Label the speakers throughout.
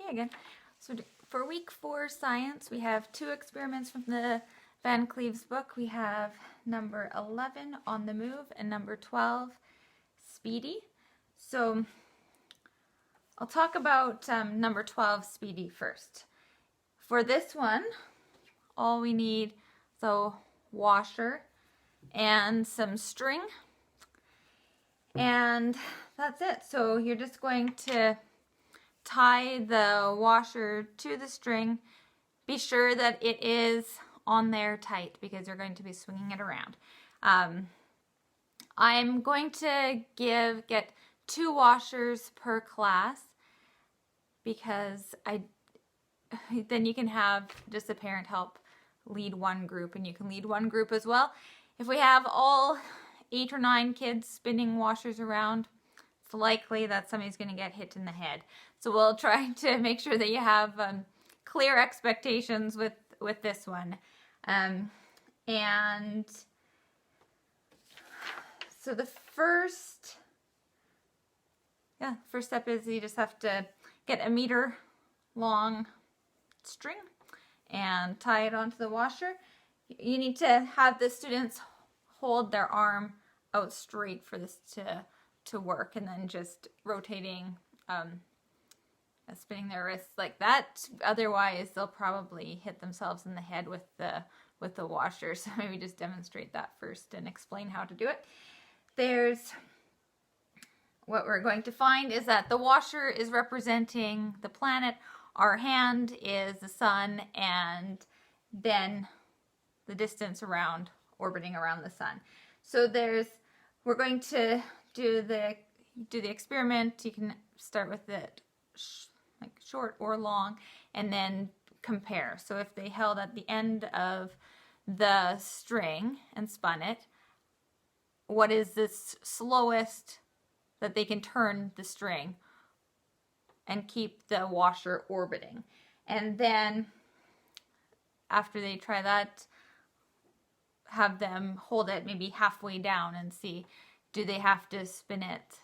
Speaker 1: again. So for week 4 science, we have 2 experiments from the Van Cleves book. We have number 11, On the Move, and number 12, Speedy. So I'll talk about number 12, Speedy, first. For this one, all we need is a washer and some string, and that's it. So you're just going to tie the washer to the string. Be sure that it is on there tight because you're going to be swinging it around. I'm going to get 2 washers per class because then you can have just a parent help lead one group, and you can lead one group as well. If we have all 8 or 9 kids spinning washers around, it's likely that somebody's going to get hit in the head. So we'll try to make sure that you have clear expectations with this one. And so the first step is you just have to get a meter long string and tie it onto the washer. You need to have the students hold their arm out straight for this to work, and then just rotating, spinning their wrists like that. Otherwise, they'll probably hit themselves in the head with the washer. So maybe just demonstrate that first and explain how to do it. What we're going to find is that the washer is representing the planet, our hand is the sun, and then the distance around, orbiting around the sun. So we're going to do the experiment. You can start with it like short or long, and then compare. So if they held at the end of the string and spun it, what is the slowest that they can turn the string and keep the washer orbiting? And then after they try that, have them hold it maybe halfway down and see, do they have to spin it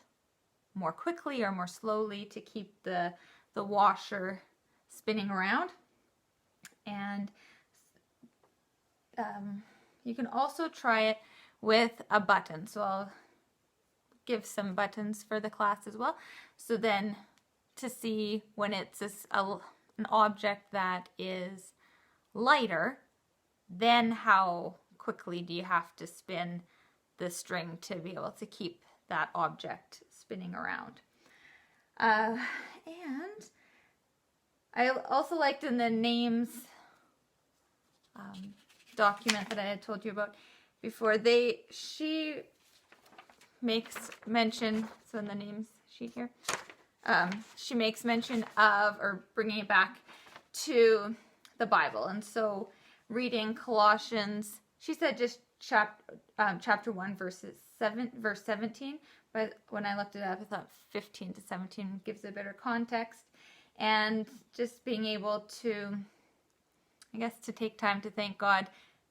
Speaker 1: more quickly or more slowly to keep the washer spinning around? And you can also try it with a button. So I'll give some buttons for the class as well. So then to see when it's an object that is lighter, then how quickly do you have to spin the string to be able to keep that object spinning around. And I also liked in the names document that I had told you about before, she makes mention, so in the names sheet here, she makes mention of, or bringing it back to the Bible. And so reading Colossians, she said just chapter 1 verse 17, but when I looked it up, I thought 15 to 17 gives a better context. And just being able to, I guess, to take time to thank God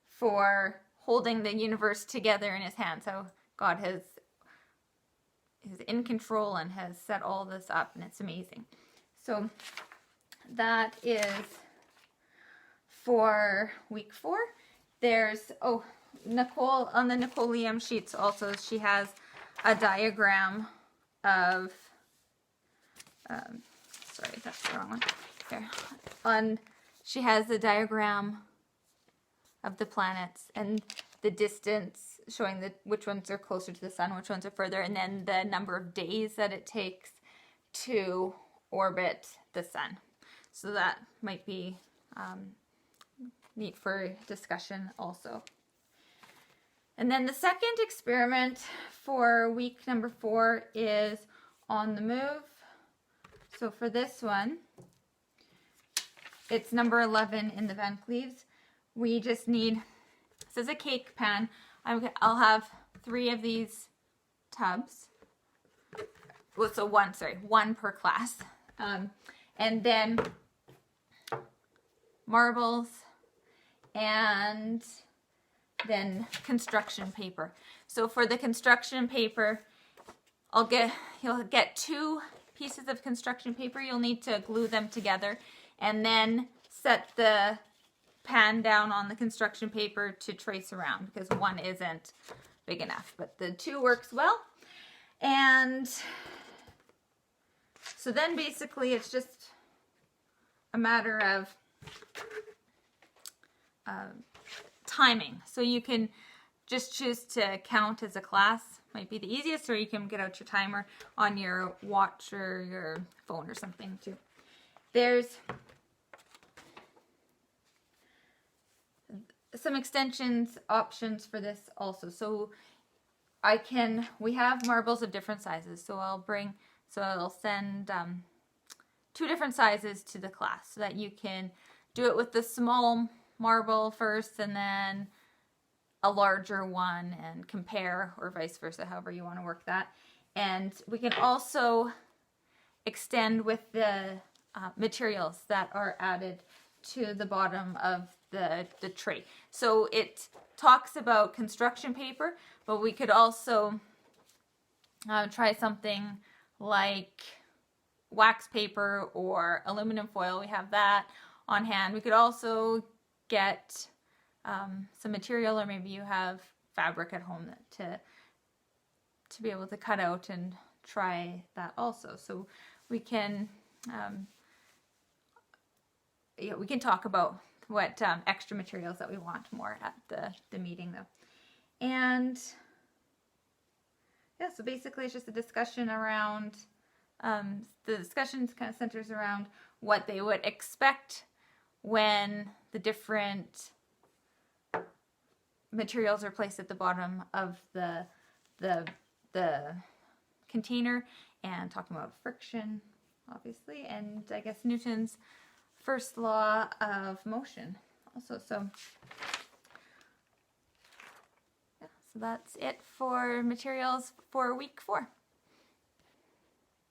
Speaker 1: for holding the universe together in his hands. How God is in control and has set all this up, and it's amazing. So that is for week 4. There's, Nicole, on the Nicole Liam sheets also, she has a diagram of, sorry, that's the wrong one. Here. She has a diagram of the planets and the distance, showing which ones are closer to the sun, which ones are further, and then the number of days that it takes to orbit the sun. So that might be neat for discussion also. And then the second experiment for week number 4 is On the Move. So for this one, it's number 11 in the Van Cleves. We just need, this is a cake pan. I'll have 3 of these tubs. Well, so one per class. And then marbles, and then construction paper. So for the construction paper, you'll get 2 pieces of construction paper, you'll need to glue them together and then set the pan down on the construction paper to trace around, because one isn't big enough, but the two works well. And so then basically it's just a matter of timing. So you can just choose to count as a class, might be the easiest, or you can get out your timer on your watch or your phone or something too. There's some extensions options for this also. So we have marbles of different sizes. So I'll send 2 different sizes to the class so that you can do it with the small marble first and then a larger one and compare, or vice versa, however you want to work that. And we can also extend with the materials that are added to the bottom of the tray. So it talks about construction paper, but we could also try something like wax paper or aluminum foil. We have that on hand. We could also get some material, or maybe you have fabric at home to be able to cut out and try that also. So we can we can talk about what extra materials that we want more at the meeting though. And yeah, so basically it's just a discussion around the discussion kind of centers around what they would expect when the different materials are placed at the bottom of the container, and talking about friction, obviously, and I guess Newton's first law of motion also. So yeah, so that's it for materials for week 4.